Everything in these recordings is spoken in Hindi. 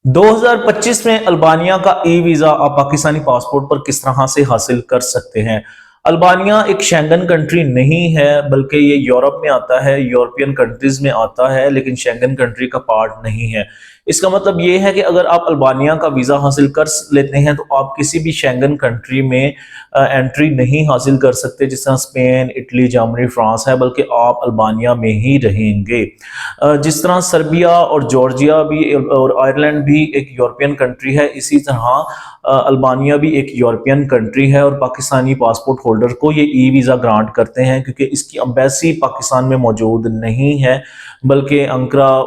2025 में अल्बानिया का ई वीजा आप पाकिस्तानी पासपोर्ट पर किस तरह से हासिल कर सकते हैं। अल्बानिया एक शेंगन कंट्री नहीं है, बल्कि ये यूरोप में आता है, यूरोपियन कंट्रीज में आता है, लेकिन शेंगन कंट्री का पार्ट नहीं है। इसका मतलब ये है कि अगर आप अल्बानिया का वीजा हासिल कर लेते हैं तो आप किसी भी शेंगन कंट्री में एंट्री नहीं हासिल कर सकते, जिस तरह स्पेन, इटली, जर्मनी, फ्रांस है, बल्कि आप अल्बानिया में ही रहेंगे। जिस तरह सर्बिया और जॉर्जिया भी और आयरलैंड भी एक यूरोपियन कंट्री है, इसी तरह अल्बानिया भी एक यूरोपियन कंट्री है और पाकिस्तानी पासपोर्ट होल्डर को ये ई वीज़ा ग्रांट करते हैं, क्योंकि इसकी एम्बेसी पाकिस्तान में मौजूद नहीं है, बल्कि अंकरा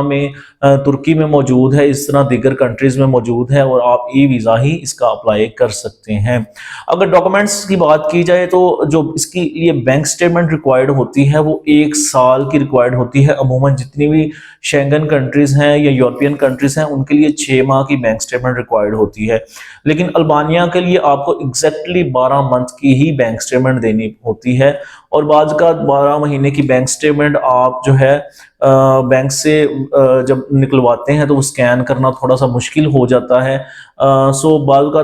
में तुर्की में मौजूद है, इस तरह दीगर कंट्रीज़ में मौजूद है और आप ई वीज़ा ही इसका अप्लाई कर सकते हैं। अगर डॉक्यूमेंट्स की बात की जाए तो जो इसके लिए बैंक स्टेटमेंट रिक्वायर्ड होती है वो 1 साल की रिक्वायर्ड होती है। अमूमन जितनी भी शेंगन कंट्रीज़ हैं या यूरोपियन कंट्रीज़ हैं उनके लिए 6 माह की बैंक स्टेटमेंट रिक्वायर्ड होती है, लेकिन अल्बानिया के लिए आपको एग्जैक्टली 12 मंथ की ही बैंक स्टेटमेंट देनी होती है। और बाद का 12 महीने की बैंक स्टेटमेंट आप जो है बैंक से जब निकलवाते हैं तो वो स्कैन करना थोड़ा सा मुश्किल हो जाता है। सो बाद का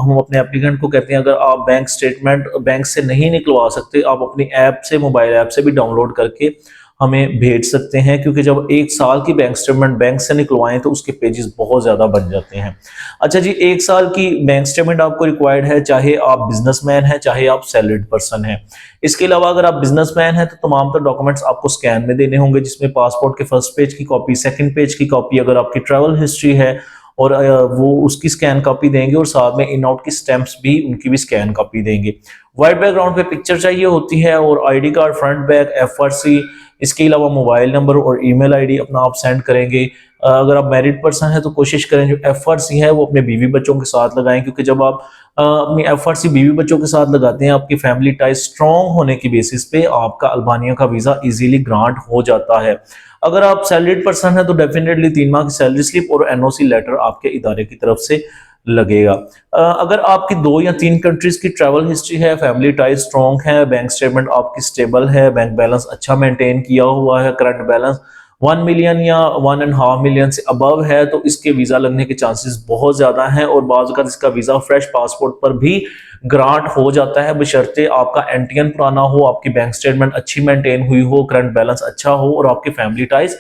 हम अपने एप्लीकेंट को कहते हैं, अगर आप बैंक स्टेटमेंट बैंक से नहीं निकलवा सकते, आप अपनी ऐप से, मोबाइल ऐप से भी डाउनलोड करके हमें भेज सकते हैं, क्योंकि जब 1 साल की बैंक स्टेटमेंट बैंक से निकलवाएं तो उसके पेजेस बहुत ज़्यादा बन जाते हैं। अच्छा जी, 1 साल की बैंक स्टेटमेंट आपको रिक्वायर्ड है, चाहे आप बिजनेसमैन हैं, चाहे आप सैलरीड पर्सन हैं। इसके अलावा अगर आप बिजनेसमैन हैं तो तमाम तर डॉक्यूमेंट्स आपको स्कैन में देने होंगे, जिसमें पासपोर्ट के फर्स्ट पेज की कॉपी, सेकंड पेज की कॉपी, अगर आपकी ट्रैवल हिस्ट्री है और वो उसकी स्कैन कॉपी देंगे, और साथ में इन आउट की स्टैंप्स भी, उनकी भी स्कैन कॉपी देंगे। वाइट बैकग्राउंड पे पिक्चर चाहिए होती है और ID card front back, FRC, इसके अलावा मोबाइल नंबर और ईमेल आईडी अपना आप सेंड करेंगे। अगर आप मैरिड पर्सन है तो कोशिश करें जो एफआरसी है वो अपने बीवी बच्चों के साथ लगाएं, क्योंकि जब आप अपनी एफआरसी बीवी बच्चों के साथ लगाते हैं, आपकी फैमिली टाइज स्ट्रॉन्ग होने की बेसिस पे आपका अल्बानिया का वीजा इजीली ग्रांट हो जाता है। अगर आप सैलरीड पर्सन है तो डेफिनेटली 3 माह की सैलरी स्लिप और एनओसी लेटर आपके इदारे की तरफ से लगेगा। अगर आपकी 2 या 3 कंट्रीज की ट्रैवल हिस्ट्री है, फैमिली टाइज स्ट्रॉन्ग है, बैंक स्टेटमेंट आपकी स्टेबल है, बैंक बैलेंस अच्छा मेंटेन किया हुआ है, करंट बैलेंस 1 मिलियन या 1.5 मिलियन से अबव है, तो इसके वीजा लगने के चांसेस बहुत ज्यादा हैं। और बाज़ अगर इसका वीजा फ्रेश पासपोर्ट पर भी ग्रांट हो जाता है, बशर्ते आपका एनटीएन पुराना हो, आपकी बैंक स्टेटमेंट अच्छी मेंटेन हुई हो, करंट बैलेंस अच्छा हो और आपकी फैमिली टाइज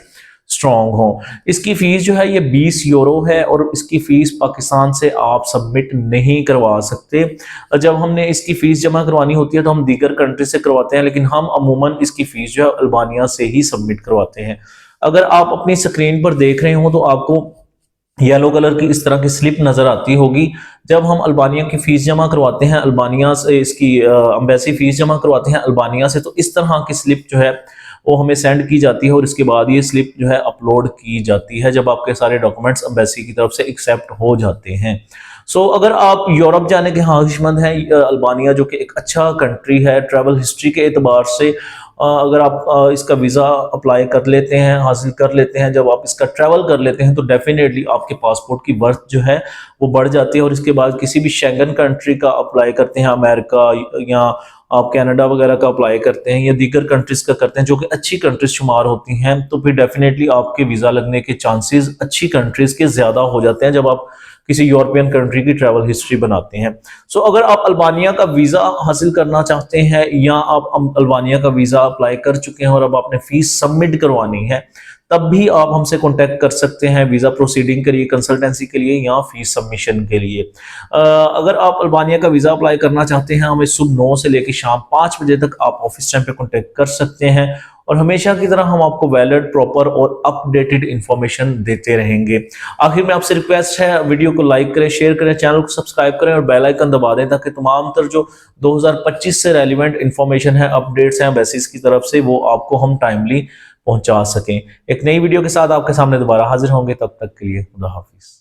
स्ट्रॉन्ग हो। इसकी फीस जो है ये 20 यूरो है और इसकी फीस पाकिस्तान से आप सबमिट नहीं करवा सकते। जब हमने इसकी फीस जमा करवानी होती है तो हम दीगर कंट्री से करवाते हैं, लेकिन हम अमूमन इसकी फीस जो है अल्बानिया से ही सबमिट करवाते हैं। अगर आप अपनी स्क्रीन पर देख रहे हो तो आपको येलो कलर की इस तरह की स्लिप नजर आती होगी। जब हम अल्बानिया की फीस जमा करवाते हैं अल्बानिया से, इसकी एम्बेसी फीस जमा करवाते हैं अल्बानिया से, तो इस तरह की स्लिप जो है वो हमें सेंड की जाती है और इसके बाद ये स्लिप जो है अपलोड की जाती है जब आपके सारे डॉक्यूमेंट्स एम्बेसी की तरफ से एक्सेप्ट हो जाते हैं। अगर आप यूरोप जाने के ख्वाहिशमंद हैं, अल्बानिया जो कि एक अच्छा कंट्री है ट्रैवल हिस्ट्री के एतबार से, अगर आप इसका वीज़ा अप्लाई कर लेते हैं, हासिल कर लेते हैं, जब आप इसका ट्रैवल कर लेते हैं तो डेफिनेटली आपके पासपोर्ट की वर्थ जो है वो बढ़ जाती है। और इसके बाद किसी भी शेंगन कंट्री का अप्लाई करते हैं, अमेरिका या आप कनाडा वगैरह का अप्लाई करते हैं या दीगर कंट्रीज का करते हैं जो कि अच्छी कंट्रीज शुमार होती हैं, तो फिर डेफिनेटली आपके वीज़ा लगने के चांसेस अच्छी कंट्रीज के ज़्यादा हो जाते हैं जब आप किसी यूरोपियन कंट्री की ट्रैवल हिस्ट्री बनाते हैं। अगर आप अल्बानिया का वीज़ा हासिल करना चाहते हैं या आप अल्बानिया का वीज़ा अप्लाई कर चुके हैं और अब आपने फीस सबमिट करवानी है, तब भी आप हमसे कांटेक्ट कर सकते हैं वीज़ा प्रोसीडिंग के लिए, कंसल्टेंसी के लिए या फीस सबमिशन के लिए। अगर आप अल्बानिया का वीज़ा अप्लाई करना चाहते हैं, हमें सुबह 9 से लेकर शाम 5 बजे तक आप ऑफिस टाइम पे कांटेक्ट कर सकते हैं और हमेशा की तरह हम आपको वैलिड, प्रॉपर और अपडेटेड इंफॉर्मेशन देते रहेंगे। आखिर में आपसे रिक्वेस्ट है, वीडियो को लाइक करें, शेयर करें, चैनल को सब्सक्राइब करें और बेल आइकन दबा दें ताकि तमाम तर जो 2025 से रेलिवेंट इंफॉर्मेशन है, अपडेट्स हैं बेसिस की तरफ से, वो आपको हम टाइमली पहुंचा सकें। एक नई वीडियो के साथ आपके सामने दोबारा हाजिर होंगे, तब तक के लिए खुदा हाफिज।